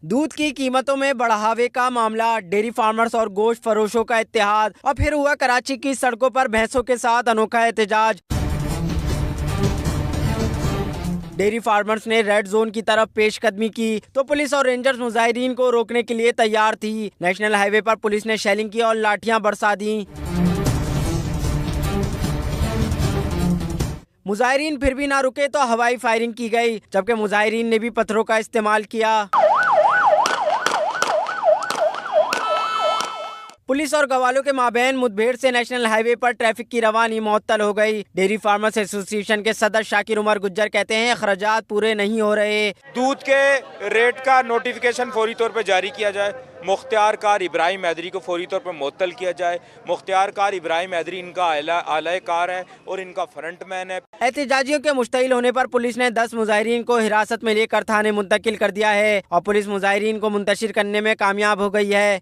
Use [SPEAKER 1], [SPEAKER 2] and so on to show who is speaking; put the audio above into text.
[SPEAKER 1] दूध की कीमतों में बढ़ावे का मामला, डेयरी फार्मर्स और गोश्त फरोशों का इत्तेहाद और फिर हुआ कराची की सड़कों पर भैंसों के साथ अनोखा एहतजाज। डेयरी फार्मर्स ने रेड जोन की तरफ पेशकदमी की तो पुलिस और रेंजर्स मुजाहिरीन को रोकने के लिए तैयार थी। नेशनल हाईवे पर पुलिस ने शेलिंग की और लाठियां बरसा दी। मुजाहिरीन फिर भी ना रुके तो हवाई फायरिंग की गई, जबकि मुजाहिरीन ने भी पत्थरों का इस्तेमाल किया। पुलिस और गवालों के माबैन मुठभेड़ से नेशनल हाईवे पर ट्रैफिक की रवानी मुअत्तल हो गई। डेयरी फार्मर्स एसोसिएशन के सदर शाकिर उमर गुज्जर कहते हैं अखराजात पूरे नहीं हो रहे।
[SPEAKER 2] दूध के रेट का नोटिफिकेशन फौरी तौर पर जारी किया जाए, मुख्तियार कार इब्राहिम हैदरी को फौरी तौर पर मुअत्तल किया जाए। मुख्तियार कार इब्राहिम हैदरी इनका आला कार है और इनका फ्रंट मैन है।
[SPEAKER 1] एहतजाजियों के मुश्तइल होने पर पुलिस ने 10 मुजाहिरीन को हिरासत में लेकर थाने मुंतकिल कर दिया है और पुलिस मुजाहिरीन को मुंतशिर करने में कामयाब हो गई है।